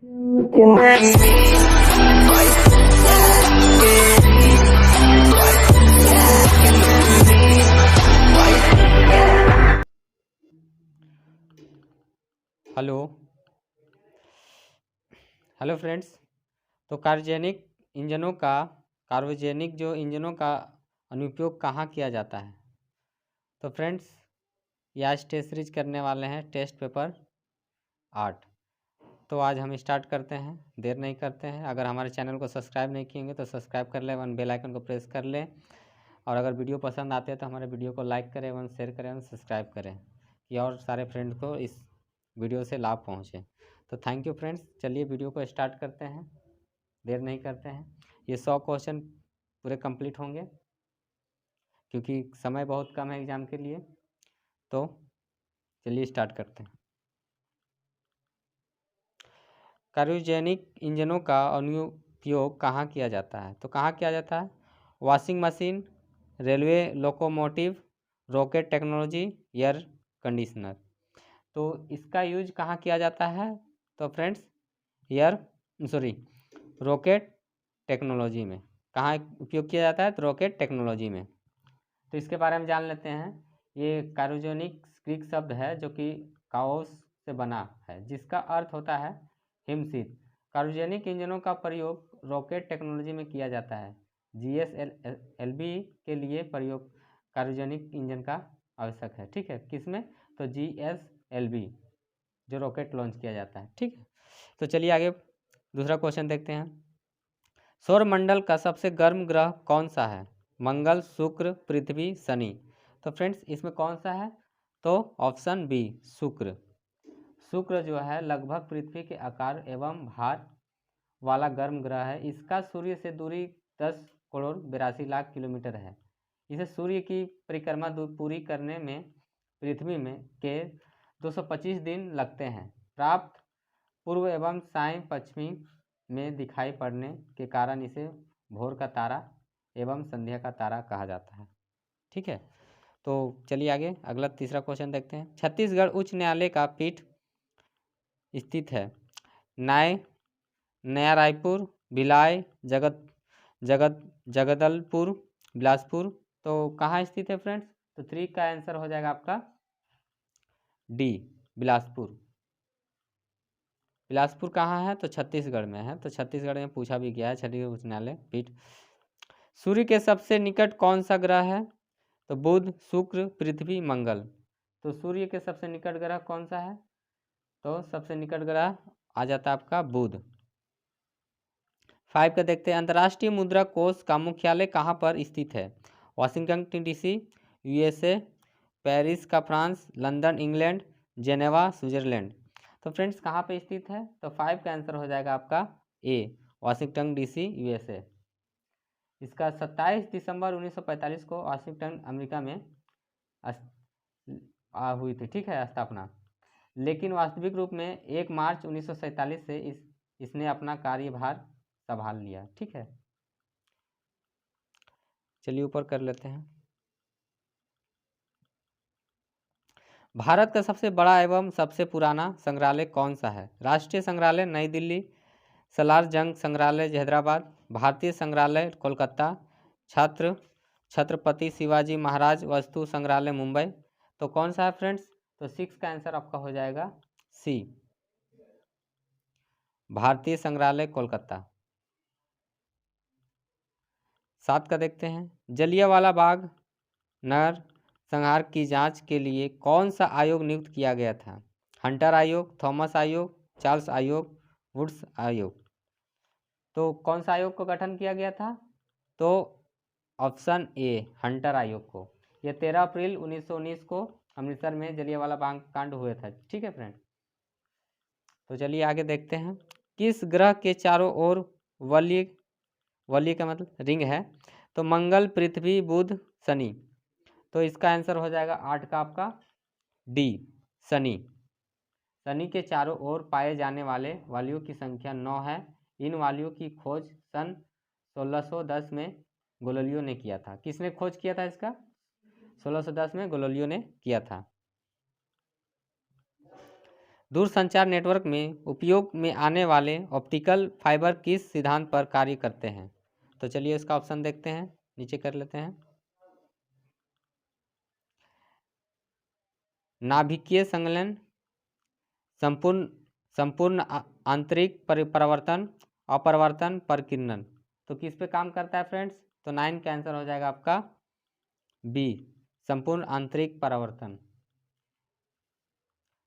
Hello hello friends. तो कार्बोजेनिक जो इंजनों का अनुप्रयोग कहाँ किया जाता है? तो फ्रेंड्स, ये आज टेस्ट सीरीज करने वाले हैं, टेस्ट पेपर 8। तो आज हम स्टार्ट करते हैं, देर नहीं करते हैं। अगर हमारे चैनल को सब्सक्राइब नहीं किएंगे तो सब्सक्राइब कर लें एवं बेल आइकन को प्रेस कर लें, और अगर वीडियो पसंद आते हैं तो हमारे वीडियो को लाइक करें एवं शेयर करें एवं सब्सक्राइब करें कि और सारे फ्रेंड को इस वीडियो से लाभ पहुँचे। तो थैंक यू फ्रेंड्स। चलिए वीडियो को स्टार्ट करते हैं, देर नहीं करते हैं। ये 100 क्वेश्चन पूरे कंप्लीट होंगे क्योंकि समय बहुत कम है एग्ज़ाम के लिए। तो चलिए स्टार्ट करते हैं। क्रायोजेनिक इंजनों का अनुप्रयोग कहाँ किया जाता है? तो कहाँ किया जाता है? Washing machine, railway locomotive, rocket technology, air conditioner. तो इसका यूज कहाँ किया जाता है? तो फ्रेंड्स, रॉकेट टेक्नोलॉजी में। कहाँ उपयोग किया जाता है? तो रॉकेट टेक्नोलॉजी में। तो इसके बारे में जान लेते हैं। ये क्रायोजेनिक ग्रीक शब्द है जो कि काओस से बना है, जिसका अर्थ होता है हिमशीत। क्रायोजेनिक इंजनों का प्रयोग रॉकेट टेक्नोलॉजी में किया जाता है। GSLV के लिए प्रयोग क्रायोजेनिक इंजन का आवश्यक है। ठीक है, किसमें? तो GSLV जो रॉकेट लॉन्च किया जाता है। ठीक है, तो चलिए आगे दूसरा क्वेश्चन देखते हैं। सौरमंडल का सबसे गर्म ग्रह कौन सा है? मंगल, शुक्र, पृथ्वी, शनि। तो फ्रेंड्स, इसमें कौन सा है? तो ऑप्शन बी, शुक्र। शुक्र जो है लगभग पृथ्वी के आकार एवं भार वाला गर्म ग्रह है। इसका सूर्य से दूरी 10,82,82,00,000 किलोमीटर है। इसे सूर्य की परिक्रमा पूरी करने में पृथ्वी में के 225 दिन लगते हैं। प्राप्त पूर्व एवं साय पश्चिमी में दिखाई पड़ने के कारण इसे भोर का तारा एवं संध्या का तारा कहा जाता है। ठीक है, तो चलिए आगे अगला तीसरा क्वेश्चन देखते हैं। छत्तीसगढ़ उच्च न्यायालय का पीठ स्थित है? नया रायपुर, भिलाई, जगदलपुर, बिलासपुर। तो कहाँ स्थित है फ्रेंड्स? तो 3 का आंसर हो जाएगा आपका डी, बिलासपुर। बिलासपुर कहाँ है? तो छत्तीसगढ़ में है। तो छत्तीसगढ़ में पूछा भी गया है, छत्तीसगढ़ उच्च न्यायालय पीठ। सूर्य के सबसे निकट कौन सा ग्रह है? तो बुध, शुक्र, पृथ्वी, मंगल। तो सूर्य के सबसे निकट ग्रह कौन सा है? तो सबसे निकट ग्रह आ जाता है आपका बुध। 5 का देखते हैं। अंतर्राष्ट्रीय मुद्रा कोष का मुख्यालय कहाँ पर स्थित है? वाशिंगटन DC, USA, पेरिस का France, London England, Geneva Switzerland. तो फ्रेंड्स, कहाँ पे स्थित है? तो 5 का आंसर हो जाएगा आपका ए, वाशिंगटन DC, USA। इसका 27 दिसंबर 1945 को वाशिंगटन अमेरिका में हुई थी। ठीक है, स्थापना। लेकिन वास्तविक रूप में 1 मार्च 1947 से इसने अपना कार्यभार संभाल लिया। ठीक है, चलिए ऊपर कर लेते हैं। भारत का सबसे बड़ा एवं सबसे पुराना संग्रहालय कौन सा है? राष्ट्रीय संग्रहालय नई दिल्ली, सलार जंग संग्रहालय हैदराबाद, भारतीय संग्रहालय कोलकाता, छत्रपति शिवाजी महाराज वस्तु संग्रहालय मुंबई। तो कौन सा है फ्रेंड्स? तो 6 का आंसर आपका हो जाएगा सी, भारतीय संग्रहालय कोलकाता। 7 का देखते हैं। जलियांवाला बाग नरसंहार की जांच के लिए कौन सा आयोग नियुक्त किया गया था? हंटर आयोग, थॉमस आयोग, चार्ल्स आयोग, वुड्स आयोग। तो कौन सा आयोग को गठन किया गया था? तो ऑप्शन ए, हंटर आयोग को। यह 13 अप्रैल 1919 को अमृतसर में जलियांवाला बाग कांड हुए था। ठीक है फ्रेंड, तो चलिए आगे देखते हैं। किस ग्रह के चारों ओर वलय का मतलब रिंग है? तो मंगल, पृथ्वी, बुध, शनि। तो इसका आंसर हो जाएगा 8 का आपका डी, शनि। शनि के चारों ओर पाए जाने वाले वालियों की संख्या 9 है। इन वालियों की खोज सन 1610 में गैलीलियो ने किया था। किसने खोज किया था इसका? 1610 में गैलीलियो ने किया था। दूरसंचार नेटवर्क में उपयोग में आने वाले ऑप्टिकल फाइबर किस सिद्धांत पर कार्य करते हैं? तो चलिए इसका ऑप्शन देखते हैं, नीचे कर लेते हैं। नाभिकीय संलयन, संपूर्ण संपूर्ण आंतरिक परावर्तन, अपरावर्तन, परिकिरण। तो किस पे काम करता है फ्रेंड्स? तो 9 का आंसर हो जाएगा आपका बी, संपूर्ण आंतरिक परावर्तन।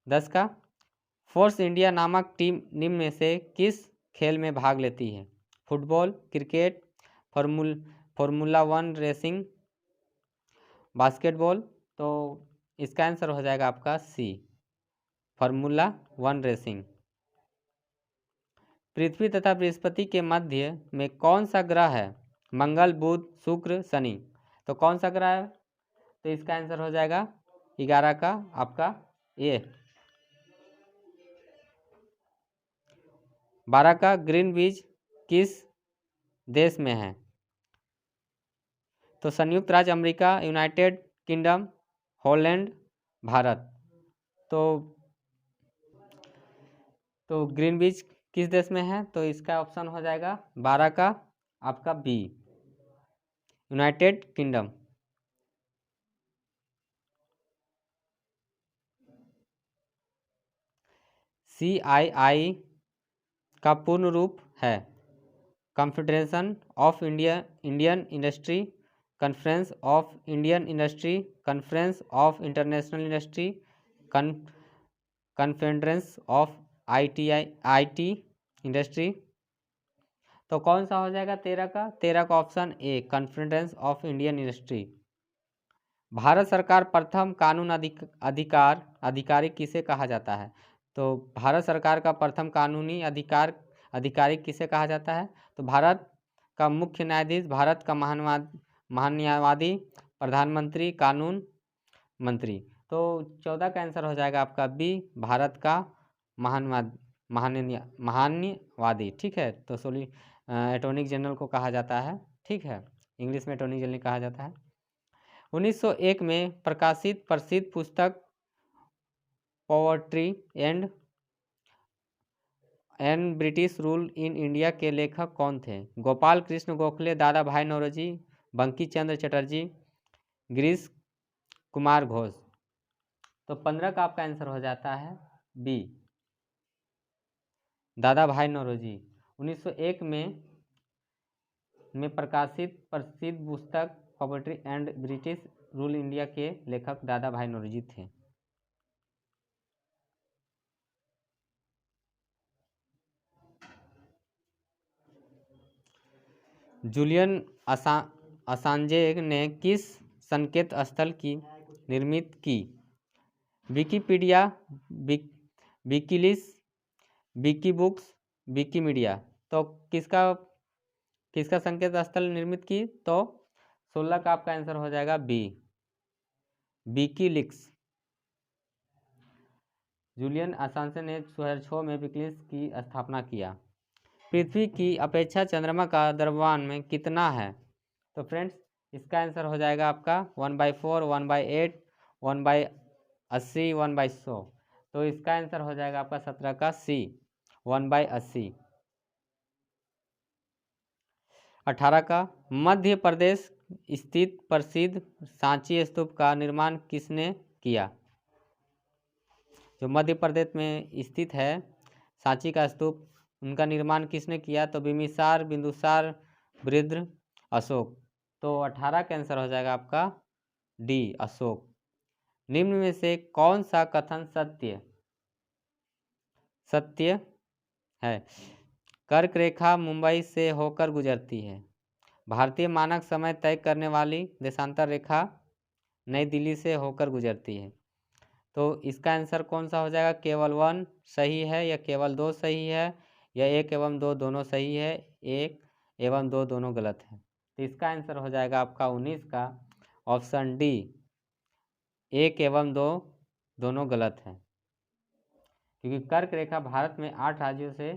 10 का, फोर्स इंडिया नामक टीम निम्न में से किस खेल में भाग लेती है? Football, cricket, formula 1 racing, basketball. तो इसका आंसर हो जाएगा आपका सी, फॉर्मूला 1 रेसिंग। पृथ्वी तथा बृहस्पति के मध्य में कौन सा ग्रह है? मंगल, बुध, शुक्र, शनि। तो कौन सा ग्रह है? तो इसका आंसर हो जाएगा 11 का आपका ए। 12 का, ग्रीनविच किस देश में है? तो संयुक्त राज्य America, United kingdom, Holland, Bharat. तो ग्रीनविच किस देश में है? तो इसका ऑप्शन हो जाएगा 12 का आपका बी, यूनाइटेड किंगडम। CII का पूर्ण रूप है confederation of Indian industry, conference of Indian industry, conference of international industry, confederation of IT industry. तो कौन सा हो जाएगा 13 का? 13 का option A, confederation of Indian industry. Bharat सरकार प्रथम कानून अधिकारी किसे कहा जाता है? तो भारत सरकार का प्रथम कानूनी अधिकारी किसे कहा जाता है? तो भारत का मुख्य न्यायाधीश, भारत का महान्यायवादी, प्रधानमंत्री, कानून मंत्री। तो 14 का आंसर हो जाएगा आपका बी, भारत का महान्यायवादी। ठीक है, तो अटॉर्नी जनरल को कहा जाता है। ठीक है, इंग्लिश में अटॉर्नी जनरल कहा जाता है। 1901 में प्रकाशित प्रसिद्ध पुस्तक poverty and British rule in India के लेखक कौन थे? गोपाल कृष्ण गोखले, दादा भाई नौरोजी, बंकी चंद्र चटर्जी, गिरीश कुमार घोष। तो 15 का आपका आंसर हो जाता है बी, दादा भाई नौरोजी। 1901 में प्रकाशित प्रसिद्ध पुस्तक poverty and British rule India के लेखक दादा भाई नौरोजी थे। जूलियन असांजे ने किस संकेत स्थल की निर्मित की? Wikipedia, WikiLeaks, Wikibooks, Wikimedia. तो किसका संकेत स्थल निर्मित की? तो 16 का आपका आंसर हो जाएगा बी, विकीलीक्स। जूलियन असांजे ने 2006 में विकीलीक्स की स्थापना किया। पृथ्वी की अपेक्षा चंद्रमा का द्रव्यमान में कितना है? तो फ्रेंड्स इसका आंसर हो जाएगा आपका 1/4, 1/8, 1/80, 1/100। तो इसका आंसर हो जाएगा आपका 17 का सी, 1/80। 18 का, मध्य प्रदेश स्थित प्रसिद्ध सांची स्तूप का निर्माण किसने किया? जो मध्य प्रदेश में स्थित है सांची का स्तूप, उनका निर्माण किसने किया? तो बिम्बिसार, बिंदुसार, बृहद्र, अशोक। तो 18 का आंसर हो जाएगा आपका डी, अशोक। निम्न में से कौन सा कथन सत्य है? कर्क रेखा मुंबई से होकर गुजरती है। भारतीय मानक समय तय करने वाली देशांतर रेखा नई दिल्ली से होकर गुजरती है। तो इसका आंसर कौन सा हो जाएगा? केवल 1 सही है या केवल 2 सही है या 1 एवं 2 दोनों सही है? 1 एवं 2 दोनों गलत है। तो इसका आंसर हो जाएगा आपका 19 का ऑप्शन डी, 1 एवं 2 दोनों गलत है। क्योंकि कर्क रेखा भारत में 8 राज्यों से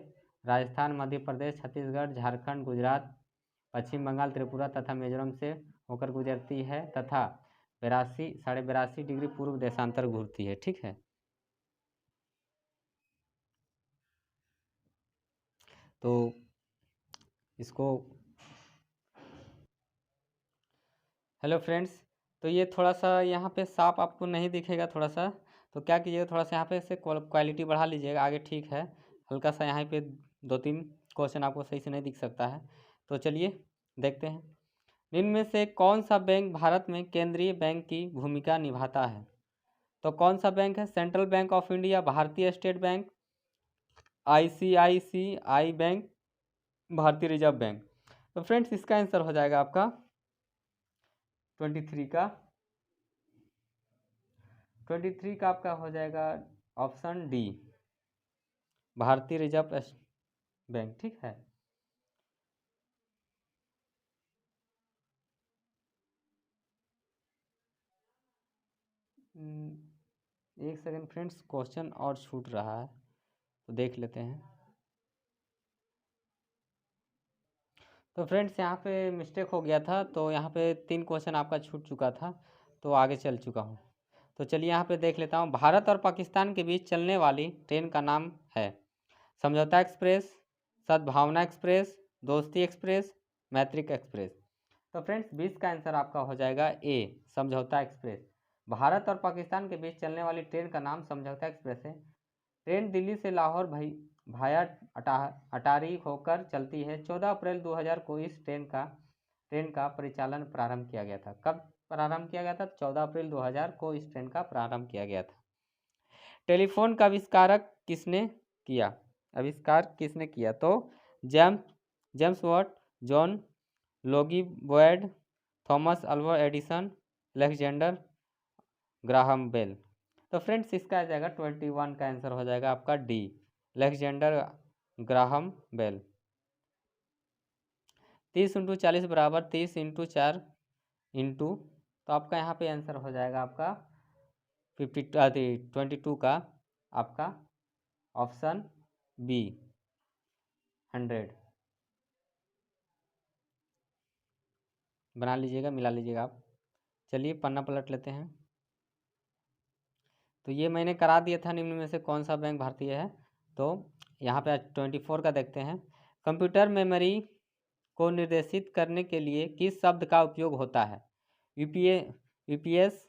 राजस्थान, मध्य प्रदेश, छत्तीसगढ़, झारखंड, गुजरात, पश्चिम बंगाल, त्रिपुरा तथा मिजोरम से होकर गुजरती है तथा 82 साढ़े 82 डिग्री पूर्व देशांतर घूरती है। ठीक है। तो इसको हेलो फ्रेंड्स, तो ये थोड़ा सा यहाँ पे साफ आपको नहीं दिखेगा थोड़ा सा, तो क्या कीजिएगा थोड़ा सा यहाँ पे से क्वालिटी बढ़ा लीजिएगा, आगे ठीक है। हल्का सा यहाँ पे 2-3 क्वेश्चन आपको सही से नहीं दिख सकता है। तो चलिए देखते हैं, निम्न में से कौन सा बैंक भारत में केंद्रीय बैंक की भूमिका निभाता है? तो कौन सा बैंक है? सेंट्रल बैंक ऑफ इंडिया, भारतीय स्टेट बैंक, ICICI बैंक, भारतीय रिजर्व बैंक। तो फ्रेंड्स इसका आंसर हो जाएगा आपका 23 का 23 का आपका हो जाएगा ऑप्शन डी, भारतीय रिजर्व बैंक। ठीक है, एक सेकंड फ्रेंड्स, क्वेश्चन और छूट रहा है तो देख लेते हैं। तो फ्रेंड्स यहाँ पे मिस्टेक हो गया था, तो यहाँ पे 3 क्वेश्चन आपका छूट चुका था, तो आगे चल चुका हूँ। तो चलिए यहाँ पे देख लेता हूँ। भारत और पाकिस्तान के बीच चलने वाली ट्रेन का नाम है? समझौता एक्सप्रेस, सद्भावना एक्सप्रेस, दोस्ती एक्सप्रेस, मैत्रिक एक्सप्रेस। तो फ्रेंड्स 20 का आंसर आपका हो जाएगा ए, समझौता एक्सप्रेस। भारत और पाकिस्तान के बीच चलने वाली ट्रेन का नाम समझौता एक्सप्रेस है। ट्रेन दिल्ली से लाहौर भाया अटारी होकर चलती है। 14 अप्रैल 2000 को इस ट्रेन का परिचालन प्रारंभ किया गया था। कब प्रारंभ किया गया था? 14 अप्रैल 2000 को इस ट्रेन का प्रारंभ किया गया था। टेलीफोन का आविष्कार किसने किया? तो James Watt, John Logie Baird, Thomas Alva Edison, Alexander Graham Bell. तो फ्रेंड्स इसका आ जाएगा 21 का आंसर हो जाएगा आपका डी, अलेक्जेंडर ग्राहम बेल। 30 × 40 बराबर 30 × 4 इंटू, तो आपका यहाँ पे आंसर हो जाएगा आपका 22 का आपका ऑप्शन बी, 100। बना लीजिएगा, मिला लीजिएगा आप। चलिए पन्ना पलट लेते हैं। तो ये मैंने करा दिया था, निम्न में से कौन सा बैंक भारतीय है? तो यहाँ पे 24 का देखते हैं। कंप्यूटर मेमोरी को निर्देशित करने के लिए किस शब्द का उपयोग होता है? UPS,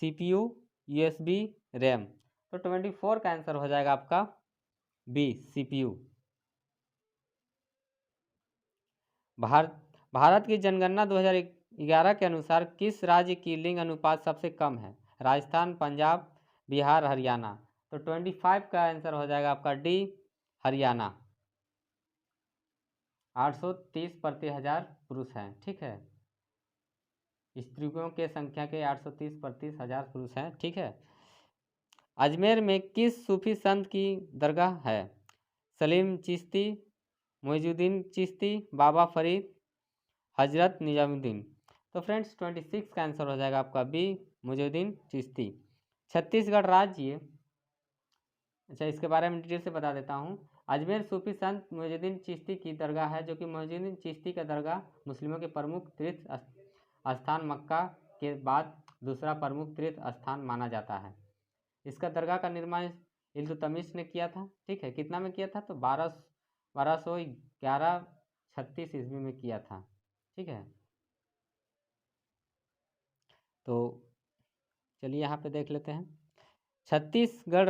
CPU, USB, RAM. तो 24 का आंसर हो जाएगा आपका बी, CPU। भारत की जनगणना 2011 के अनुसार किस राज्य की लिंग अनुपात सबसे कम है? राजस्थान, पंजाब, बिहार, हरियाणा। तो 25 का आंसर हो जाएगा आपका डी, हरियाणा। 830 प्रति हजार पुरुष हैं। ठीक है, स्त्रियों के संख्या के 830 प्रति हजार पुरुष हैं। ठीक है। अजमेर में किस सूफी संत की दरगाह है? सलीम चिश्ती, मोइजुद्दीन चिश्ती, बाबा फरीद, हजरत निजामुद्दीन। तो फ्रेंड्स 26 का आंसर हो जाएगा आपका बी, मोइजुद्दीन चिश्ती। छत्तीसगढ़ राज्य, अच्छा इसके बारे में डिटेल से बता देता हूँ। अजमेर सूफी संत मोइजुद्दीन चिश्ती की दरगाह है, जो कि मोइजुद्दीन चिश्ती का दरगाह मुस्लिमों के प्रमुख तीर्थ स्थान मक्का के बाद दूसरा प्रमुख तीर्थ स्थान माना जाता है। इसका दरगाह का निर्माण इल्तुतमिश ने किया था। ठीक है, कितना में किया था? तो 1211-36 ईस्वी में किया था। ठीक है, तो चलिए यहाँ पे देख लेते हैं। छत्तीसगढ़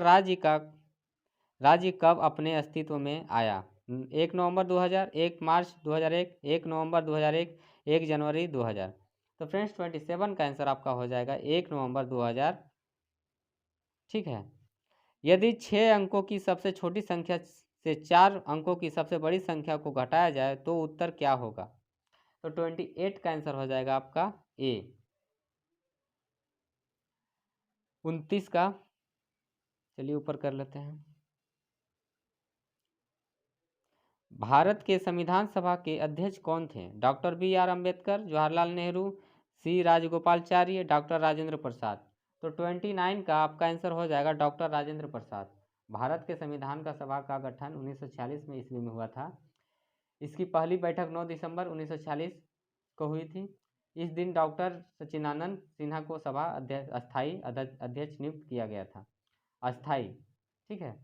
राज्य कब अपने अस्तित्व में आया? 1 नवंबर 2000, 1 मार्च 2001, 1 नवंबर 2001, 1 जनवरी 2000। तो फ्रेंड्स 27 का आंसर आपका हो जाएगा 1 नवंबर 2000। ठीक है, यदि 6 अंकों की सबसे छोटी संख्या से 4 अंकों की सबसे बड़ी संख्या को घटाया जाए तो उत्तर क्या होगा? तो 28 का आंसर हो जाएगा आपका ए। 29 का, चलिए ऊपर कर लेते हैं। भारत के संविधान सभा के अध्यक्ष कौन थे? Doctor BR Ambedkar, Jawaharlal Nehru, C Rajagopalachari, doctor Rajendra Prasad. तो 29 का आपका आंसर हो जाएगा डॉक्टर राजेंद्र प्रसाद। भारत के संविधान का सभा का गठन 1946 में ईस्वी में हुआ था। इसकी पहली बैठक 9 दिसंबर 1946 को हुई थी। इस दिन डॉक्टर सच्चिदानंद सिन्हा को सभा अस्थायी अध्यक्ष नियुक्त किया गया था। अस्थायी, ठीक है।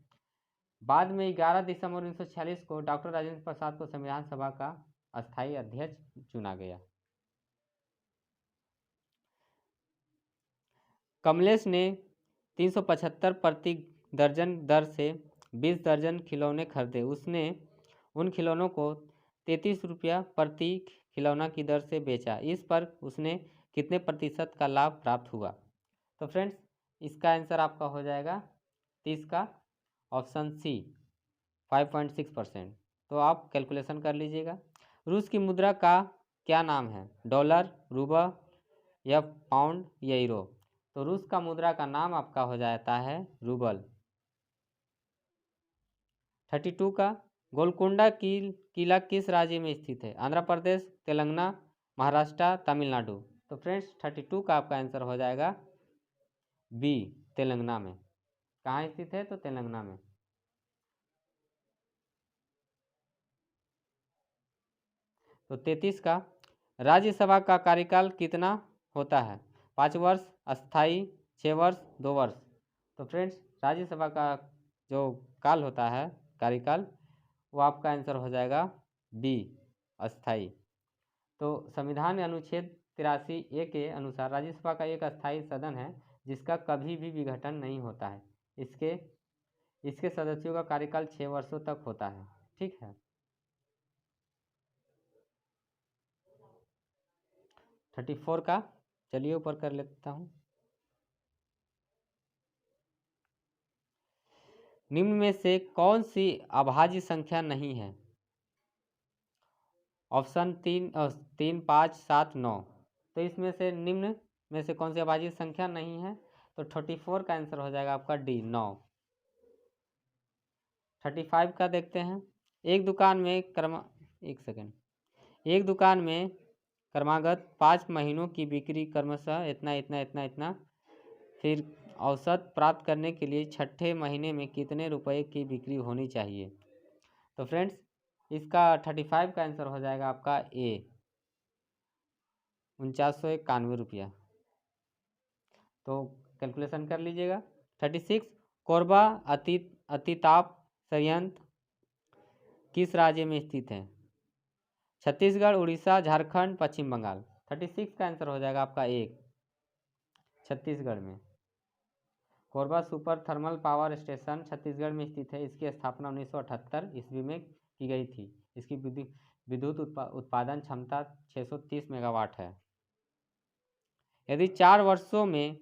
बाद में 11 दिसंबर 1946 को डॉक्टर राजेंद्र प्रसाद को संविधान सभा का अस्थायी अध्यक्ष चुना गया। कमलेश ने 375 प्रति दर्जन दर से 20 दर्जन खिलौने खरीदे। उसने उन खिलौनों को 33 रुपया प्रति खिलौना की दर से बेचा। इस पर उसने कितने प्रतिशत का लाभ प्राप्त हुआ? तो फ्रेंड्स, इसका आंसर आपका हो जाएगा 30 का ऑप्शन सी 5.6%। तो आप कैलकुलेशन कर लीजिएगा। रूस की मुद्रा का क्या नाम है? डॉलर, रूबल या पाउंड या यूरो? तो रूस का मुद्रा का नाम आपका हो जाता है रूबल। 32 का गोलकोंडा किला किस राज्य में स्थित है? आंध्र प्रदेश, तेलंगाना, महाराष्ट्र, तमिलनाडु? तो फ्रेंड्स 32 का आपका आंसर हो जाएगा बी, तेलंगाना में। कहाँ स्थित है? तो तेलंगाना में। तो 33 का राज्यसभा का कार्यकाल कितना होता है? 5 वर्ष, अस्थाई, 6 वर्ष, 2 वर्ष? तो फ्रेंड्स, राज्यसभा का जो काल होता है, कार्यकाल, वो आपका आंसर हो जाएगा बी, अस्थाई। तो संविधान अनुच्छेद 83A के अनुसार राज्यसभा का एक अस्थाई सदन है जिसका कभी भी विघटन नहीं होता है। इसके सदस्यों का कार्यकाल 6 वर्षों तक होता है। ठीक है। 34 का चलिए ऊपर कर लेता हूँ। निम्न में से कौन सी अभाज्य संख्या नहीं है? ऑप्शन 3, 5, 7, 9। तो इसमें से निम्न में से कौन सी अभाज्य संख्या नहीं है? तो 34 का आंसर हो जाएगा आपका डी, 9। 35 का देखते हैं। एक दुकान में क्रमागत 5 महीनों की बिक्री क्रमशः इतना इतना इतना इतना, फिर औसत प्राप्त करने के लिए छठे महीने में कितने रुपए की बिक्री होनी चाहिए? तो फ्रेंड्स, इसका 35 का आंसर हो जाएगा आपका ए, 4991 रुपया। तो कैलकुलेशन कर लीजिएगा। 36 कोरबा अतिताप संयंत्र किस राज्य में स्थित है? छत्तीसगढ़, उड़ीसा, झारखंड, पश्चिम बंगाल? 36 का आंसर हो जाएगा आपका एक, छत्तीसगढ़ में। Korba super thermal power station Chhattisgarh में स्थित है। इसकी स्थापना 1978 ईस्वी में की गई थी। इसकी विद्युत उत्पादन क्षमता 630 मेगावाट है। यदि 4 वर्षों में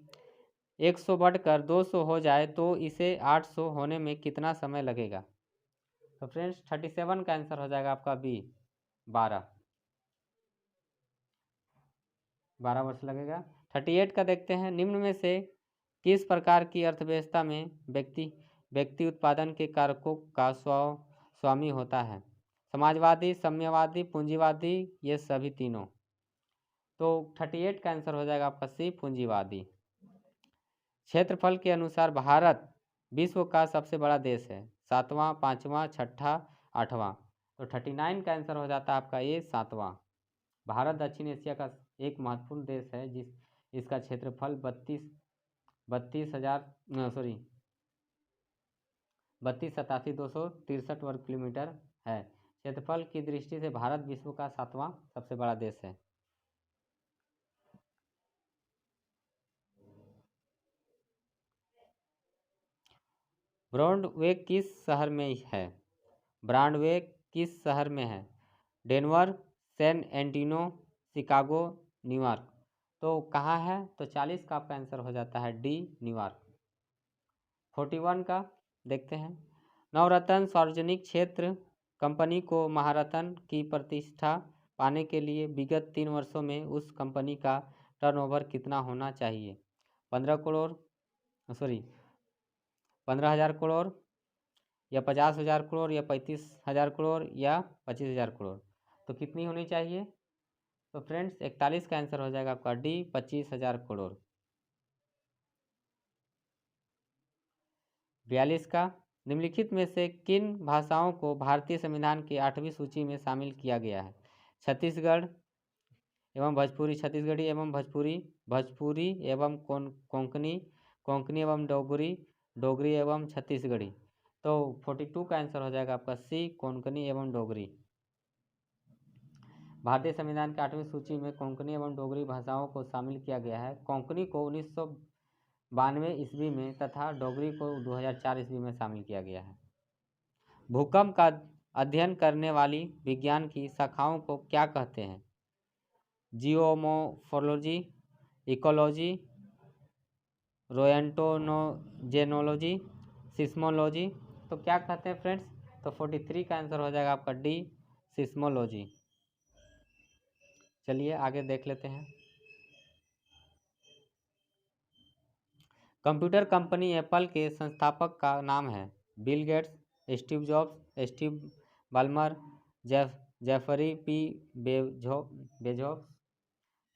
100 बढ़कर 200 हो जाए तो इसे 800 होने में कितना समय लगेगा? तो फ्रेंड्स 37 का आंसर हो जाएगा आपका बी, 12 वर्ष लगेगा। 38 का देखते हैं। निम्न में से किस प्रकार की अर्थव्यवस्था में व्यक्ति उत्पादन के कारकों का स्वामी होता है? समाजवादी, साम्यवादी, पूंजीवादी, ये सभी तीनों? तो 38 का आंसर हो जाएगा आपका सी, पूंजीवादी। क्षेत्रफल के अनुसार भारत विश्व का सबसे बड़ा देश है। 7वां, 5वां, 6ठा, 8वां? तो 39 का आंसर हो जाता है आपका ये 7वां। भारत दक्षिण एशिया का एक महत्वपूर्ण देश है इसका क्षेत्रफल 32,87,263 वर्ग किलोमीटर है। क्षेत्रफल की दृष्टि से भारत विश्व का 7वां सबसे बड़ा देश है। ब्रॉडवे किस शहर में है? ब्रॉडवे किस शहर में है? Denver, San Antonio, Chicago, New York? तो कहाँ है? तो 40 का आपका आंसर हो जाता है डी, न्यूयॉर्क। 41 का देखते हैं। नवरत्न सार्वजनिक क्षेत्र कंपनी को महारत्न की प्रतिष्ठा पाने के लिए विगत 3 वर्षों में उस कंपनी का टर्नओवर कितना होना चाहिए? 15,000 करोड़ या 50,000 करोड़ या 35,000 करोड़ या 25,000 करोड़? तो कितनी होनी चाहिए? तो फ्रेंड्स 41 का आंसर हो जाएगा आपका डी, 25,000 करोड़। 42 का निम्नलिखित में से किन भाषाओं को भारतीय संविधान की 8वीं सूची में शामिल किया गया है? छत्तीसगढ़ एवं भोजपुरी, छत्तीसगढ़ी एवं भोजपुरी, भोजपुरी एवं कोंकणी, कोंकणी एवं डोगरी, डोगरी एवं छत्तीसगढ़ी? तो 42 का आंसर हो जाएगा आपका सी, कोंकणी एवं डोगरी। भारतीय संविधान की 8वीं सूची में कोंकणी एवं डोगरी भाषाओं को शामिल किया गया है। कोंकणी को 1992 ईस्वी में तथा डोगरी को 2004 ईस्वी में शामिल किया गया है। भूकंप का अध्ययन करने वाली विज्ञान की शाखाओं को क्या कहते हैं? Geomorphology, ecology, roentgenology, seismology. तो क्या कहते हैं फ्रेंड्स? तो 43 का आंसर हो जाएगा आपका डी, सिस्मोलॉजी। चलिए आगे देख लेते हैं। कंप्यूटर कंपनी एप्पल के संस्थापक का नाम है? Bill Gates, Steve Jobs, Steve Ballmer, Jeffrey P Bezos.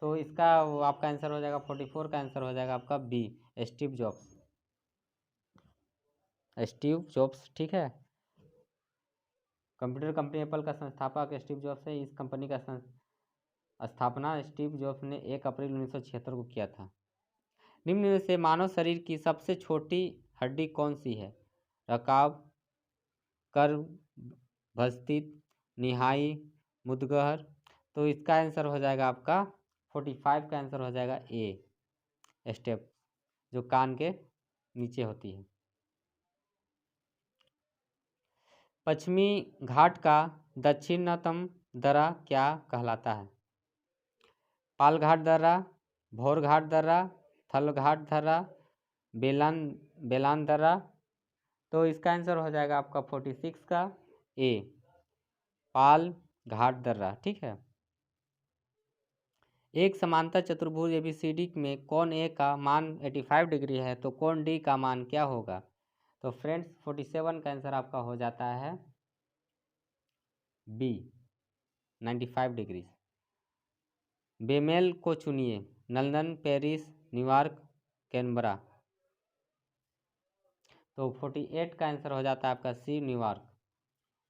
तो इसका आपका आंसर हो जाएगा 44 का आंसर हो जाएगा आपका B, Steve Jobs. Steve Jobs, ठीक है। कंप्यूटर कंपनी एप्पल का संस्थापक स्टीव जॉब्स है। इस कंपनी का स्थापना स्टीव जॉब्स ने 1 अप्रैल 1976 को किया था। निम्न में से मानव शरीर की सबसे छोटी हड्डी कौन सी है? रकाब, कर्भस्थित, निहाई, मुदगहर। तो इसका आंसर हो जाएगा आपका 45 का आंसर हो जाएगा ए, स्टेप, जो कान के नीचे होती है। पश्चिमी घाट का दक्षिणतम दर्रा क्या कहलाता है? पालघाट दर्रा, भोरघाट दर्रा, थलघाट दर्रा, बेलान दर्रा। तो इसका आंसर हो जाएगा आपका 46 का ए, पालघाट दर्रा, ठीक है। एक समांतर चतुर्भुज एबीसीडी में कोण ए का मान 85 डिग्री है, तो कोण डी का मान क्या होगा? तो फ्रेंड्स 47 का आंसर आपका हो जाता है बी, 95 डिग्री। बेमेल को चुनिए: लंदन, पेरिस, न्यूयॉर्क, कैनबरा। तो 48 का आंसर हो जाता है आपका सी, न्यूयॉर्क।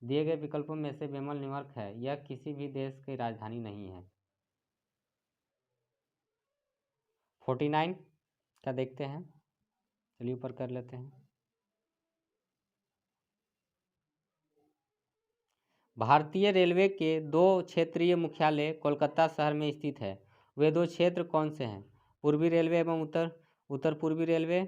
दिए गए विकल्पों में से बेमेल न्यूयॉर्क है, यह किसी भी देश की राजधानी नहीं है। 49 का देखते हैं, चलिए ऊपर कर लेते हैं। भारतीय रेलवे के 2 क्षेत्रीय मुख्यालय कोलकाता शहर में स्थित है। वे 2 क्षेत्र कौन से हैं? पूर्वी रेलवे एवं उत्तर पूर्वी रेलवे,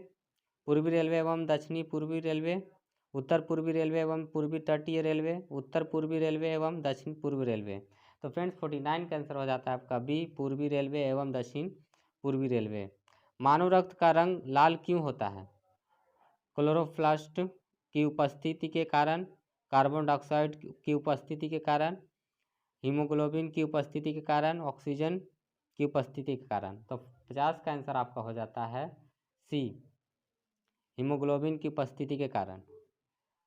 पूर्वी रेलवे एवं दक्षिणी पूर्वी रेलवे, उत्तर पूर्वी रेलवे एवं पूर्वी तटीय रेलवे, उत्तर पूर्वी रेलवे एवं दक्षिण पूर्वी रेलवे। तो फ्रेंड्स 49 का आंसर हो जाता है आपका बी, पूर्वी रेलवे एवं दक्षिण पूर्वी रेलवे। मानव रक्त का रंग लाल क्यों होता है? क्लोरोप्लास्ट की उपस्थिति के कारण, कार्बन डाइऑक्साइड की उपस्थिति के कारण, हीमोग्लोबिन की उपस्थिति के कारण, ऑक्सीजन की उपस्थिति के कारण। तो 50 का आंसर आपका हो जाता है सी, हीमोग्लोबिन की उपस्थिति के कारण।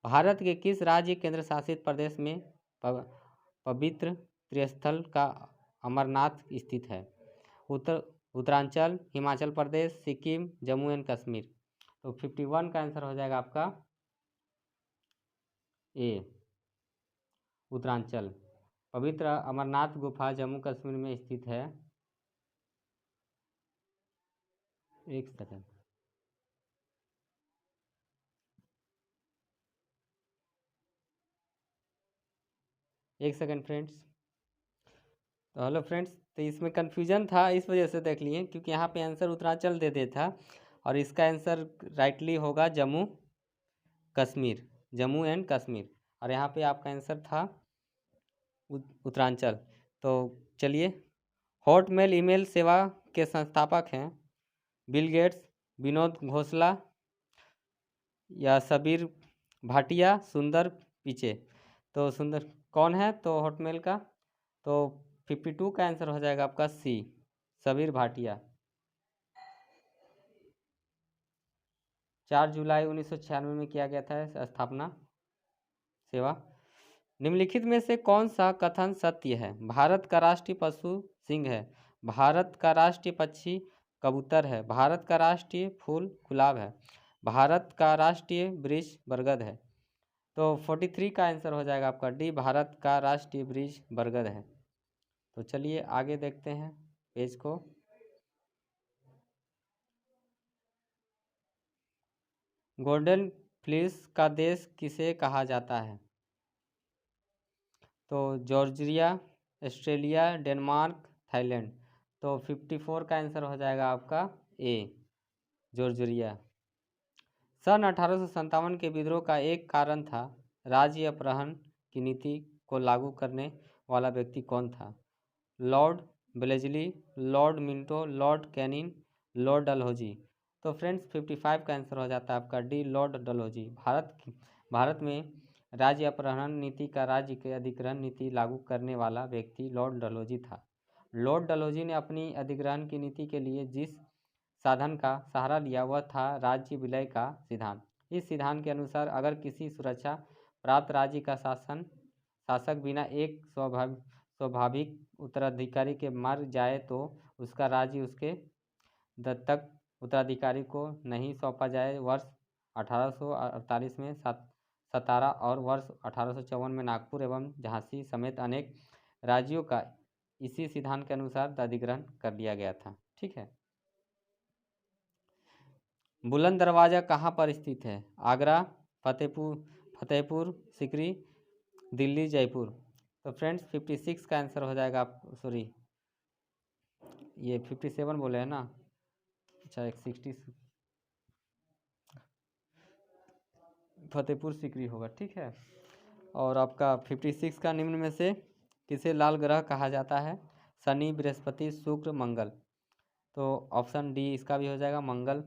भारत के किस राज्य केंद्र शासित प्रदेश में पवित्र तीर्थस्थल का अमरनाथ स्थित है? उत्तरांचल, हिमाचल प्रदेश, सिक्किम, जम्मू एंड कश्मीर। तो 51 का आंसर हो जाएगा आपका ए, उत्तरांचल। पवित्र अमरनाथ गुफा जम्मू कश्मीर में स्थित है। एक सेकंड, फ्रेंड्स। तो हेलो फ्रेंड्स, तो इसमें कन्फ्यूजन था, इस वजह से देख लिए, क्योंकि यहाँ पे आंसर उत्तरांचल दे था और इसका आंसर राइटली होगा जम्मू कश्मीर, जम्मू एंड कश्मीर, और यहाँ पे आपका आंसर था उत्तरांचल। तो चलिए, हॉटमेल ईमेल सेवा के संस्थापक हैं बिल गेट्स, विनोद घोषला या सबीर भाटिया, सुंदर पिचे। तो सुंदर कौन है तो हॉटमेल का? तो 52 का आंसर हो जाएगा आपका सी, सबीर भाटिया। 4 जुलाई 1996 में किया गया था स्थापना सेवा। निम्नलिखित में से कौन सा कथन सत्य है? भारत का राष्ट्रीय पशु सिंह है, भारत का राष्ट्रीय पक्षी कबूतर है, भारत का राष्ट्रीय फूल गुलाब है, भारत का राष्ट्रीय वृक्ष बरगद है। तो 43 का आंसर हो जाएगा आपका डी, भारत का राष्ट्रीय वृक्ष बरगद है। तो चलिए आगे देखते हैं पेज को। गोल्डन फ्लिस का देश किसे कहा जाता है? तो जॉर्जिया, ऑस्ट्रेलिया, डेनमार्क, थाईलैंड। तो 54 का आंसर हो जाएगा आपका ए, जॉर्जिया। सन 1857 के विद्रोह का एक कारण था राज्य अपहरण की नीति को लागू करने वाला व्यक्ति कौन था? Lord ब्लेजली, Lord Minto, Lord Canning, Lord Dalhousie. तो फ्रेंड्स 55 का आंसर हो जाता है आपका डी, लॉर्ड डलहौजी। भारत में राज्य अपहरण नीति का राज्य के अधिग्रहण नीति लागू करने वाला व्यक्ति लॉर्ड डलहौजी था। लॉर्ड डलहौजी ने अपनी अधिग्रहण की नीति के लिए जिस साधन का सहारा लिया वह था राज्य विलय का सिद्धांत। इस सिद्धांत के अनुसार अगर किसी सुरक्षा प्राप्त राज्य का शासक बिना एक स्वाभाविक उत्तराधिकारी के मर जाए तो उसका राज्य उसके दत्तक उत्तराधिकारी को नहीं सौंपा जाए। वर्ष 1848 में सतारा और वर्ष 1854 में नागपुर एवं झांसी समेत अनेक राज्यों का इसी सिद्धांत के अनुसार अधिग्रहण कर लिया गया था। ठीक है। बुलंद दरवाज़ा कहाँ पर स्थित है? आगरा, फतेहपुर सीकरी, दिल्ली, जयपुर। तो फ्रेंड्स 56 का आंसर हो जाएगा, सॉरी ये 57 बोले हैं ना, अच्छा 60 फतेहपुर सीकरी होगा। ठीक है। और आपका 56 का निम्न में से किसे लाल ग्रह कहा जाता है? शनि, बृहस्पति, शुक्र, मंगल। तो ऑप्शन डी इसका भी हो जाएगा, मंगल।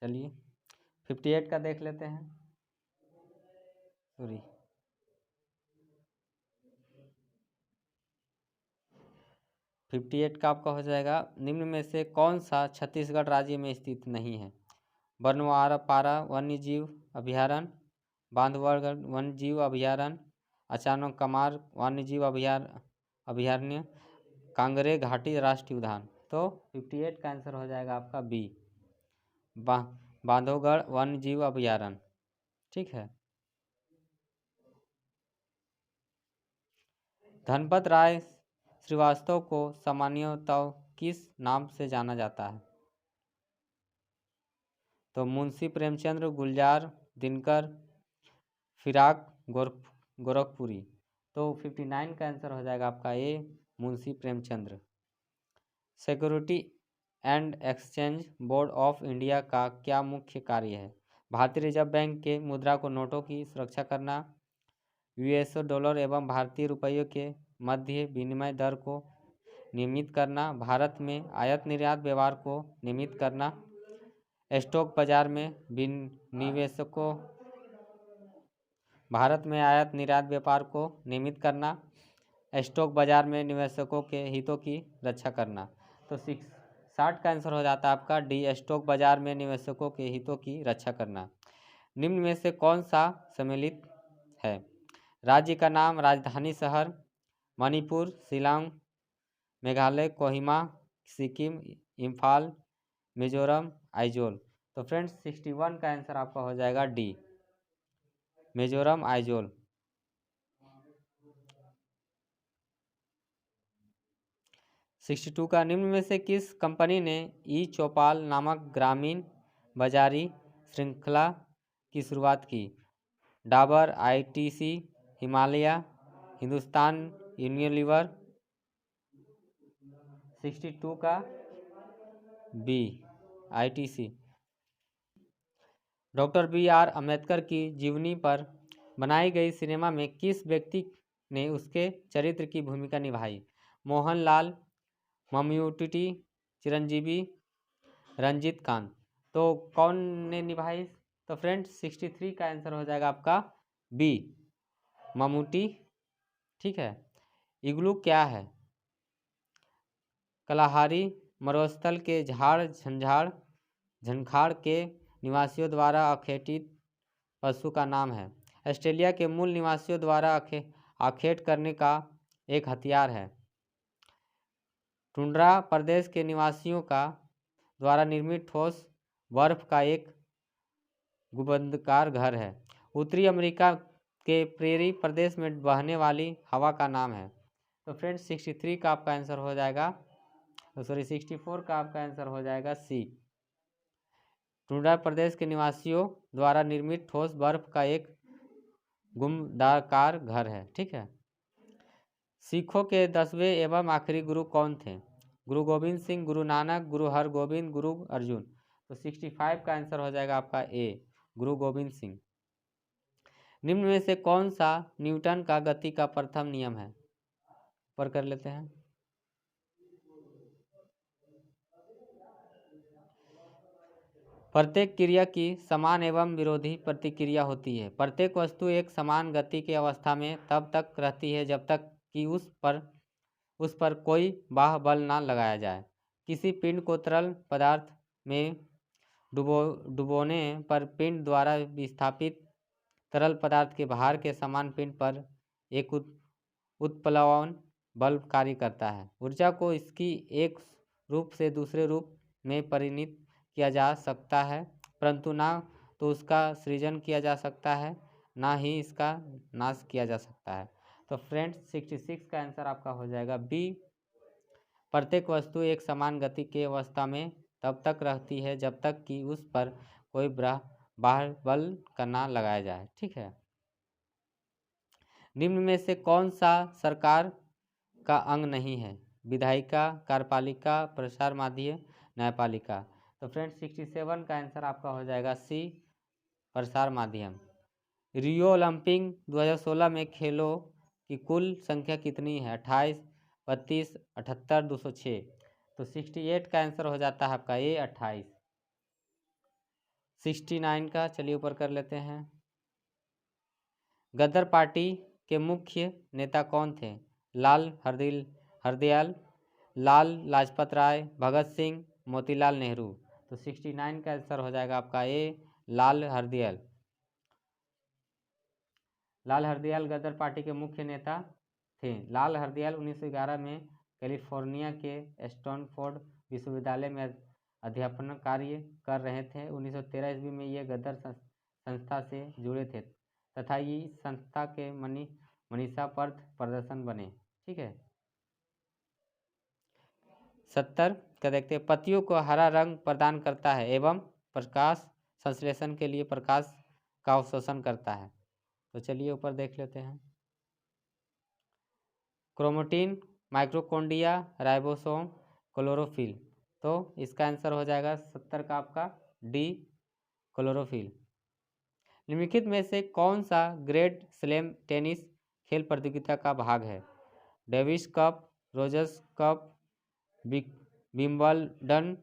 चलिए 58 का देख लेते हैं, सॉरी 58 का आपका हो जाएगा, निम्न में से कौन सा छत्तीसगढ़ राज्य में स्थित नहीं है? बनवारापारा वन्यजीव अभयारण्य, बांधवगढ़ वन्यजीव अभयारण्य, अचानक कमार वन्यजीव अभयारण्य, कांगरे घाटी राष्ट्रीय उद्यान। तो 58 का आंसर हो जाएगा आपका बी, बांधवगढ़ वन्यजीव अभयारण्य। ठीक है। धनपत राय श्रीवास्तव को सामान्यतः किस नाम से जाना जाता है? तो मुंशी प्रेमचंद्र, गुलजार, दिनकर, फिराक, गोरखपुरी। तो 59 का आंसर हो जाएगा आपका A, Munshi Premchandra. Security and exchange board of India का क्या मुख्य कार्य है? भारतीय रिजर्व बैंक के मुद्रा को नोटों की सुरक्षा करना, यूएस डॉलर एवं भारतीय रुपयों के मध्य विनिमय दर को नियमित करना, भारत में आयात निर्यात व्यवहार को नियमित करना, स्टॉक बाजार में निवेशकों भारत में आयात निर्यात व्यापार को नियमित करना, स्टॉक बाजार में निवेशकों के हितों की रक्षा करना। तो 60 का आंसर हो जाता है आपका डी, स्टॉक बाजार में निवेशकों के हितों की रक्षा करना। निम्न में से कौन सा सम्मिलित है? राज्य का नाम, राजधानी शहर, मणिपुर, शिलांग, मेघालय, कोहिमा, सिक्किम, इम्फाल, मिजोरम, आइजोल। तो फ्रेंड्स 61 का आंसर आपका हो जाएगा डी, मिजोरम, आइजोल। सिक्सटी 62 का निम्न में से किस कंपनी ने ई चौपाल नामक ग्रामीण बाजारी श्रृंखला की शुरुआत की? Dabur, ITC, Himalaya, Hindustan Unilever. 62 का B, ITC. Doctor B R. Ambedkar की जीवनी पर बनाई गई सिनेमा में किस व्यक्ति ने उसके चरित्र की भूमिका निभाई? मोहनलाल, मम्मूटी, चिरंजीवी, रंजीत कांत। तो कौन ने निभाई? तो फ्रेंड्स 63 का आंसर हो जाएगा आपका बी, मम्मूटी। ठीक है। इग्लू क्या है? कलाहारी मरुस्थल के झंखाड़ के निवासियों द्वारा आखेटित पशु का नाम है। ऑस्ट्रेलिया के मूल निवासियों द्वारा आखेट करने का एक हथियार है। टुंड्रा प्रदेश के निवासियों का द्वारा निर्मित ठोस बर्फ का एक गुंबदाकार घर है। उत्तरी अमेरिका के प्रेरी प्रदेश में बहने वाली हवा का नाम है। तो फ्रेंड्स 63 का आपका आंसर हो जाएगा, सॉरी 64 का आपका आंसर हो जाएगा सी, टुंड्रा प्रदेश के निवासियों द्वारा निर्मित ठोस बर्फ का एक गुंबदाकार घर है। ठीक है। सिखों के 10वें एवं आखिरी गुरु कौन थे? गुरु गोविंद सिंह, गुरु नानक, गुरु हरगोविंद, गुरु अर्जुन। तो 65 का आंसर हो जाएगा आपका ए, गुरु गोविंद सिंह। निम्न में से कौन सा न्यूटन का गति का प्रथम नियम है? पर कर लेते हैं। प्रत्येक क्रिया की समान एवं विरोधी प्रतिक्रिया होती है। प्रत्येक वस्तु एक समान गति की अवस्था में तब तक रहती है जब तक कि उस पर कोई बाह्य बल ना लगाया जाए। किसी पिंड को तरल पदार्थ में डुबोने पर पिंड द्वारा विस्थापित तरल पदार्थ के भार के समान पिंड पर एक उत्प्लवन बल कार्य करता है। ऊर्जा को इसकी एक रूप से दूसरे रूप में परिणत किया जा सकता है, परंतु ना तो उसका सृजन किया जा सकता है, ना ही इसका नाश किया जा सकता है। तो फ्रेंड्स 66 का आंसर आपका हो जाएगा बी। प्रत्येक वस्तु एक समान गति के अवस्था में तब तक रहती है जब तक कि उस पर कोई बाह्य बल का ना लगाया जाए। ठीक है। निम्न में से कौन सा सरकार का अंग नहीं है? विधायिका, कार्यपालिका, प्रसार माध्यम, न्यायपालिका। तो फ्रेंड्स 67 का आंसर आपका हो जाएगा सी, प्रसार माध्यम। रियो ओलंपिक 2016 में खेलों की कुल संख्या कितनी है? 28, 32, 78, 206। तो 68 का आंसर हो जाता है आपका ए, 28। 69 का चलिए ऊपर कर लेते हैं। गदर पार्टी के मुख्य नेता कौन थे? लाल हरदयाल, लाल लाजपत राय, भगत सिंह, मोतीलाल नेहरू। तो 69 का आंसर हो जाएगा आपका ए, लाल हरदयाल। लाल हरदयाल गदर पार्टी के मुख्य नेता थे। लाल हरदयाल 1911 में कैलिफोर्निया के स्टैनफोर्ड विश्वविद्यालय में अध्यापन कार्य कर रहे थे। 1913 ईस्वी में ये गदर संस्था से जुड़े थे तथा ये इस संस्था के मनीषा पर्थ प्रदर्शन बने। ठीक है। 70 का देखते हैं। पत्तियों को हरा रंग प्रदान करता है एवं प्रकाश संश्लेषण के लिए प्रकाश का अवशोषण करता है। तो चलिए ऊपर देख लेते हैं। Chromatin, mitochondria, ribosome, chlorophyll. तो इसका आंसर हो जाएगा 70 का आपका डी, क्लोरोफिल। निम्नलिखित में से कौन सा ग्रैंड स्लैम टेनिस खेल प्रतियोगिता का भाग है? Davis cup, Rogers cup, Wimbledon,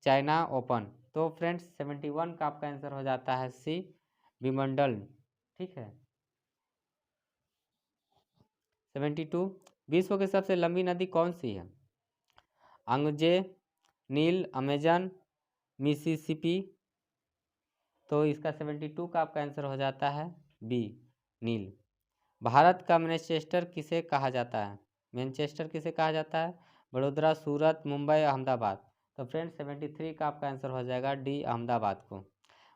China open. तो फ्रेंड्स 71 का आपका आंसर हो जाता है सी, विंबलडन। ठीक है। 72 विश्व की सबसे लंबी नदी कौन सी है? अंगजे, नील, अमेजन, मिसिसिपी। तो इसका 72 का आपका आंसर हो जाता है बी, नील। भारत का मैनचेस्टर किसे कहा जाता है? मैनचेस्टर किसे कहा जाता है? बड़ोदरा, सूरत, मुंबई, अहमदाबाद। तो फ्रेंड्स 73 का आपका आंसर हो जाएगा डी, अहमदाबाद को।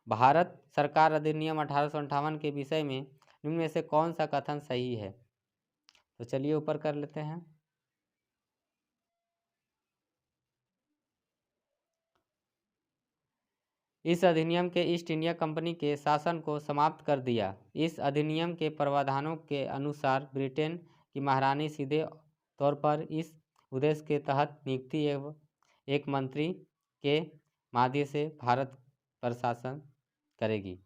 भारत सरकार अधिनियम 1858 के विषय में निम्न में से कौन सा कथन सही है? तो चलिए ऊपर कर लेते हैं। इस अधिनियम के ईस्ट इंडिया कंपनी के शासन को समाप्त कर दिया। इस अधिनियम के प्रावधानों के अनुसार ब्रिटेन की महारानी सीधे तौर पर इस उद्देश्य के तहत नियुक्ति एवं एक मंत्री के माध्यम से भारत प्रशासन करेगी।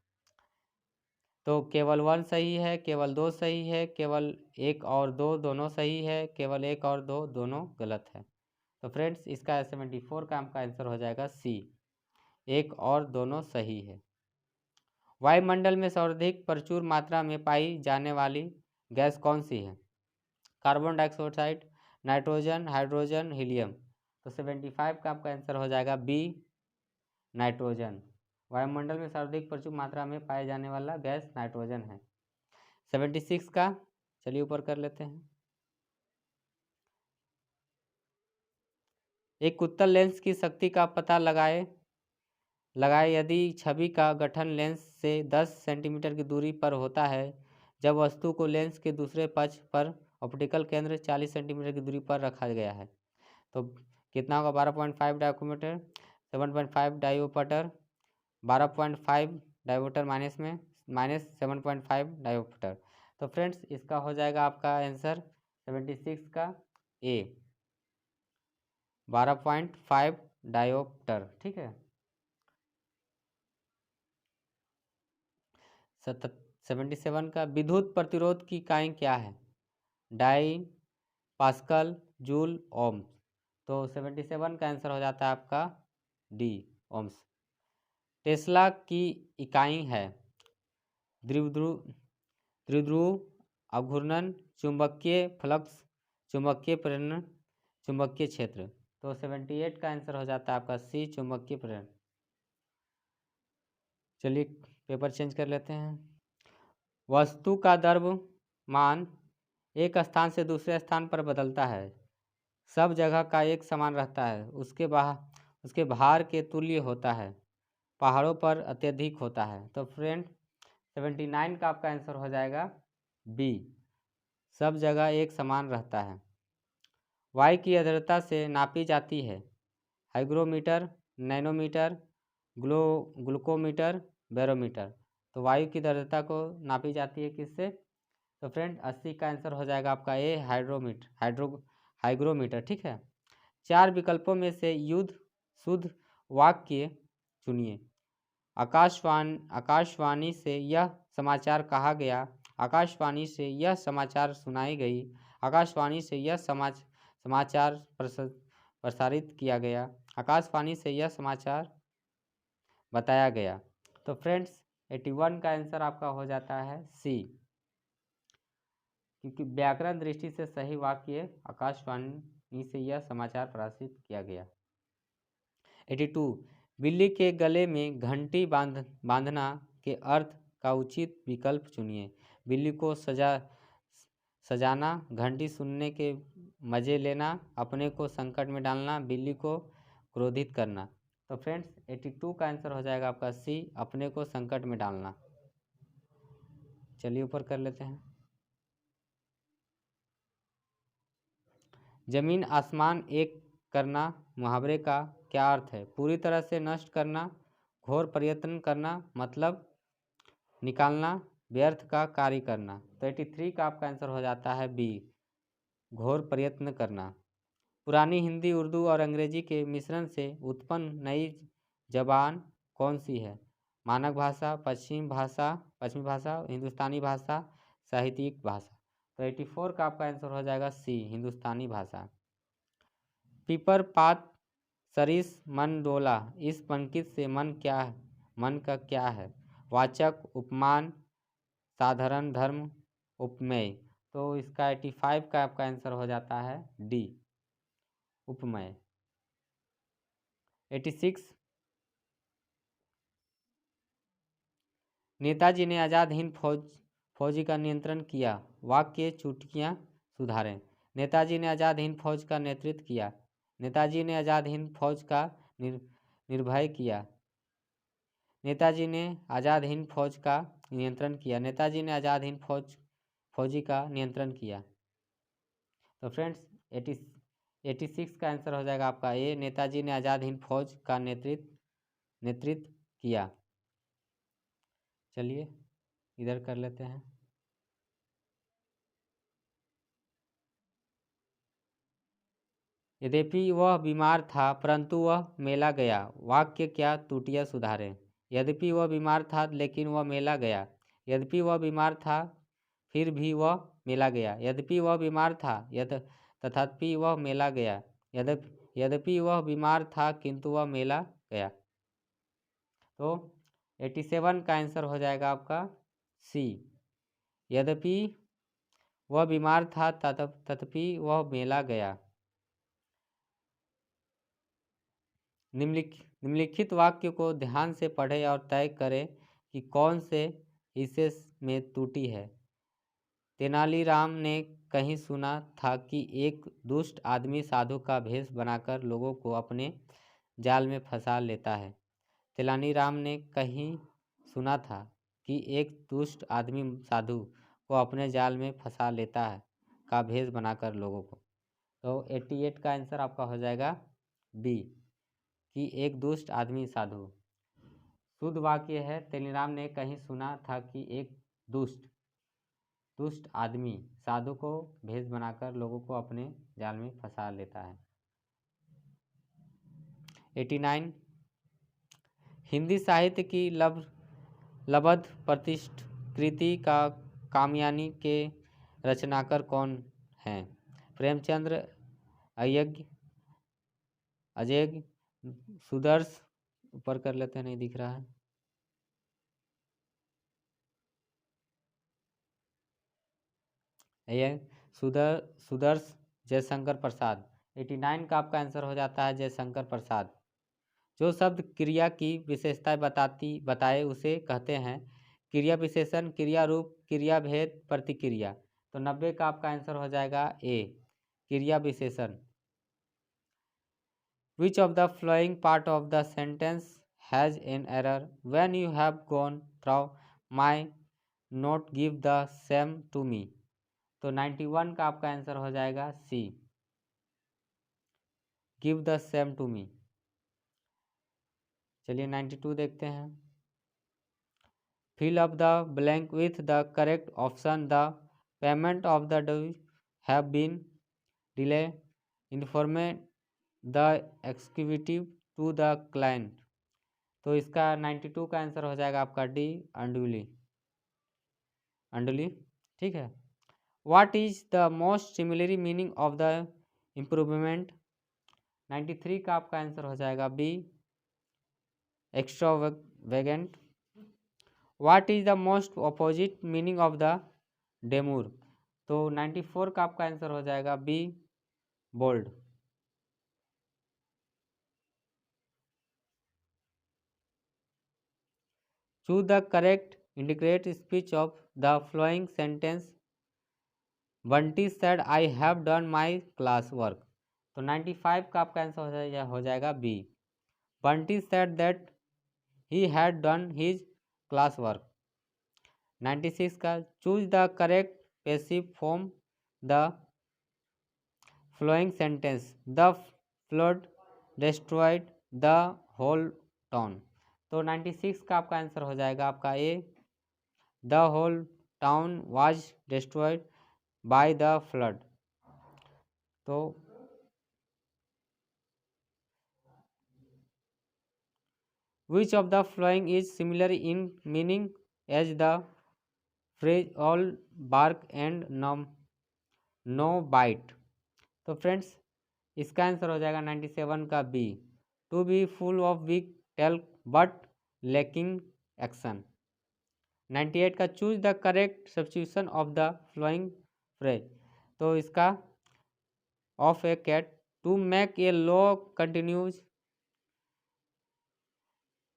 तो केवल 1 सही है, केवल 2 सही है, केवल 1 और 2 दोनों सही है, केवल 1 और 2 दोनों गलत है। तो फ्रेंड्स इसका 74 का आपका आंसर हो जाएगा सी, 1 और दोनों सही है। वायुमंडल में सर्वाधिक प्रचुर मात्रा में पाई जाने वाली गैस कौन सी है? Carbon dioxide, nitrogen, hydrogen, helium. तो 75 का आपका आंसर हो जाएगा बी, नाइट्रोजन। वायुमंडल में सर्वाधिक प्रचुर मात्रा में पाए जाने वाला गैस नाइट्रोजन है। 76 का चलिए ऊपर कर लेते हैं। एक उत्तल लेंस की शक्ति का पता लगाए यदि छवि का गठन लेंस से 10 सेंटीमीटर की दूरी पर होता है, जब वस्तु को लेंस के दूसरे पक्ष पर ऑप्टिकल केंद्र 40 सेंटीमीटर की दूरी पर रखा गया है, तो कितना होगा? 12.5 डायोमीटर, 7.5 डायोमीटर, 12.5 डायोमीटर माइनस 7.5 डायोमीटर। तो फ्रेंड्स इसका हो जाएगा आपका आंसर 76 का ए 12.5 डायोप्टर। ठीक है। 77 का विद्युत प्रतिरोध की इकाई क्या है? Dyne, pascal, joule, ohms. तो 77 का आंसर हो जाता है आपका डी ओम्स। टेस्ला की इकाई है द्विध्रुव, अवघूर्णन, चुंबकीय फ्लक्स, चुंबकीय प्रेरण, चुंबकीय क्षेत्र। तो 78 का आंसर हो जाता है आपका सी चुंबकीय प्रेरण। चलिए पेपर चेंज कर लेते हैं। वस्तु का द्रव्यमान एक स्थान से दूसरे स्थान पर बदलता है, सब जगह का एक समान रहता है, उसके भार के तुल्य होता है, पहाड़ों पर अत्यधिक होता है। तो फ्रेंड 79 का आपका आंसर हो जाएगा बी सब जगह एक समान रहता है। वायु की आर्द्रता से नापी जाती है हाइग्रोमीटर, नैनोमीटर, ग्लूकोमीटर, बैरोमीटर। तो वायु की आर्द्रता को नापी जाती है किससे? तो फ्रेंड 80 का आंसर हो जाएगा आपका ए हाइग्रोमीटर। ठीक है। 4 विकल्पों में से शुद्ध वाक्य चुनिए। आकाशवाणी से यह समाचार कहा गया, आकाशवाणी से यह समाचार सुनाई गई, आकाशवाणी से यह समाचार प्रसारित किया गया, आकाशवाणी से यह समाचार बताया गया। तो फ्रेंड्स 81 का आंसर आपका हो जाता है सी, क्योंकि व्याकरण दृष्टि से सही वाक्य आकाशवाणी से यह समाचार प्रसारित किया गया। 82 बिल्ली के गले में घंटी बांधना के अर्थ का उचित विकल्प चुनिए। बिल्ली को सजाना, घंटी सुनने के मजे लेना, अपने को संकट में डालना, बिल्ली को क्रोधित करना। तो फ्रेंड्स 82 का आंसर हो जाएगा आपका सी अपने को संकट में डालना। चलिए ऊपर कर लेते हैं। जमीन आसमान एक करना मुहावरे का क्या अर्थ है? पूरी तरह से नष्ट करना, घोर प्रयत्न करना, मतलब निकालना, व्यर्थ का कार्य करना। तो 83 का आपका आंसर हो जाता है बी घोर प्रयत्न करना। पुरानी हिंदी, उर्दू और अंग्रेजी के मिश्रण से उत्पन्न नई जबान कौन सी है? मानक भाषा, पश्चिमी भाषा, हिंदुस्तानी भाषा, साहित्यिक भाषा। तो 84 का आपका आंसर हो जाएगा सी हिंदुस्तानी भाषा। पीपर पात सरिस मन डोला, इस पंक्ति से मन का क्या है? वाचक, उपमान, साधारण धर्म, उपमेय। तो इसका 85 का आपका आंसर हो जाता है डी उपमेय। 86 नेताजी ने आज़ाद हिंद फौजी का नियंत्रण किया, वाक्य चुटकियाँ सुधारें। नेताजी ने आज़ाद हिंद फौज का नेतृत्व किया, नेताजी ने आज़ाद हिंद फौज का निर्भय किया, नेताजी ने आज़ाद हिंद फौज का नियंत्रण किया, नेताजी ने आज़ाद हिंद फौजी का नियंत्रण किया। तो फ्रेंड्स 86 का आंसर हो जाएगा आपका ए नेताजी ने आज़ाद हिंद फौज का नेतृत्व किया। चलिए इधर कर लेते हैं। यद्यपि वह बीमार था परंतु वह मेला गया, वाक्य क्या त्रुटियाँ सुधारें। यद्यपि वह बीमार था लेकिन वह मेला गया, यद्यपि वह बीमार था फिर भी वह मेला गया, यद्यपि वह बीमार था तथापि वह मेला गया, यद्यपि वह बीमार था किंतु वह मेला गया। तो 87 का आंसर हो जाएगा आपका सी यद्यपि वह बीमार था तथापि वह मेला गया। निम्नलिखित वाक्य को ध्यान से पढ़ें और तय करें कि कौन से हिस्से में त्रुटि है। तेनालीराम ने कहीं सुना था कि एक दुष्ट आदमी साधु का भेष बनाकर लोगों को अपने जाल में फंसा लेता है। तेनालीराम ने कहीं सुना था कि एक दुष्ट आदमी साधु को अपने जाल में फंसा लेता है का भेष बनाकर लोगों को। तो 88 का आंसर आपका हो जाएगा बी कि एक दुष्ट आदमी साधु। शुद्ध वाक्य है, तेलीराम ने कहीं सुना था कि एक दुष्ट आदमी साधु को भेष बनाकर लोगों को अपने जाल में फंसा लेता है। 89 हिंदी साहित्य की लब्ध प्रतिष्ठित का कामयानी के रचनाकार कौन हैं? प्रेमचंद्र, अजय, सुदर्श, ऊपर कर लेते हैं, नहीं दिख रहा है, ये सुदर्श जयशंकर प्रसाद। 89 का आपका आंसर हो जाता है जयशंकर प्रसाद। जो शब्द क्रिया की विशेषताएं बताए उसे कहते हैं क्रिया विशेषण, क्रिया रूप, क्रिया भेद, प्रतिक्रिया। तो 90 का आपका आंसर हो जाएगा ए, क्रिया विशेषण। Which of the following part of the sentence has an error? When you have gone through my note, give the same to me. तो 91 का आपका आंसर हो जाएगा C, give the same to me. चलिए 92 देखते हैं। Fill up the blank with the correct option. The payment of the due have been delay, inform the executive to the client. तो इसका 92 का आंसर हो जाएगा आपका डी, अंडुली। ठीक है। What is the most similar meaning of the improvement? 93 का आपका आंसर हो जाएगा B, extravagant। What is the most opposite meaning of the demure? तो 94 का आपका आंसर हो जाएगा B, bold। Choose the correct indirect speech of the following sentence। Bunty said I have done my class work। तो 95 का आपका answer हो जाएगा B, Bunty said that he had done his class work। 96 का choose the correct passive form the following sentence। The flood destroyed the whole town। तो 96 का आपका answer हो जाएगा आपका ए, the whole town was destroyed by the flood। तो which of the following is similar in meaning as the phrase all bark and no bite? तो friends इसका answer हो जाएगा 97 का B, to be full of big tale but lacking action. 98 का choose the correct substitution of the following phrase. तो इसका of a cat, to make a low continuous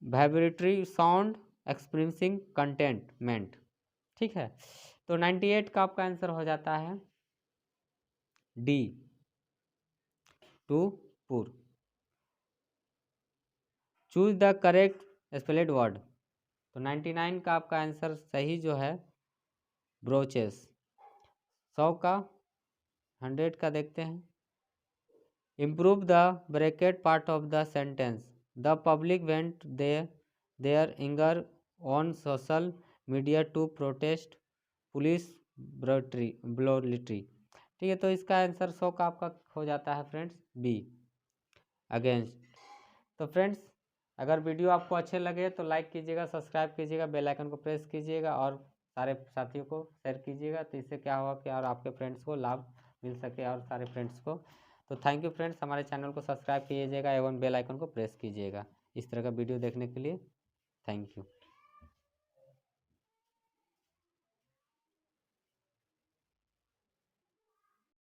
vibratory sound experiencing contentment. ठीक है। तो 98 का आपका आंसर हो जाता है डी, टू पुर। Choose the correct spelled word. तो 99 का आपका आंसर सही जो है ब्रोचेस। 100 का 100 का देखते हैं। Improve the bracket part of the sentence. The public went there anger on social media to protest police brutality. ठीक है। तो इसका आंसर 100 का आपका हो जाता है फ्रेंड्स बी, अगेंस्ट। तो फ्रेंड्स अगर वीडियो आपको अच्छे लगे तो लाइक कीजिएगा, सब्सक्राइब कीजिएगा, बेल आइकन को प्रेस कीजिएगा और सारे साथियों को शेयर कीजिएगा। तो इससे क्या होगा कि और आपके फ्रेंड्स को लाभ मिल सके और सारे फ्रेंड्स को। तो थैंक यू फ्रेंड्स, हमारे चैनल को सब्सक्राइब कीजिएगा एवं बेल आइकन को प्रेस कीजिएगा इस तरह का वीडियो देखने के लिए। Thank you.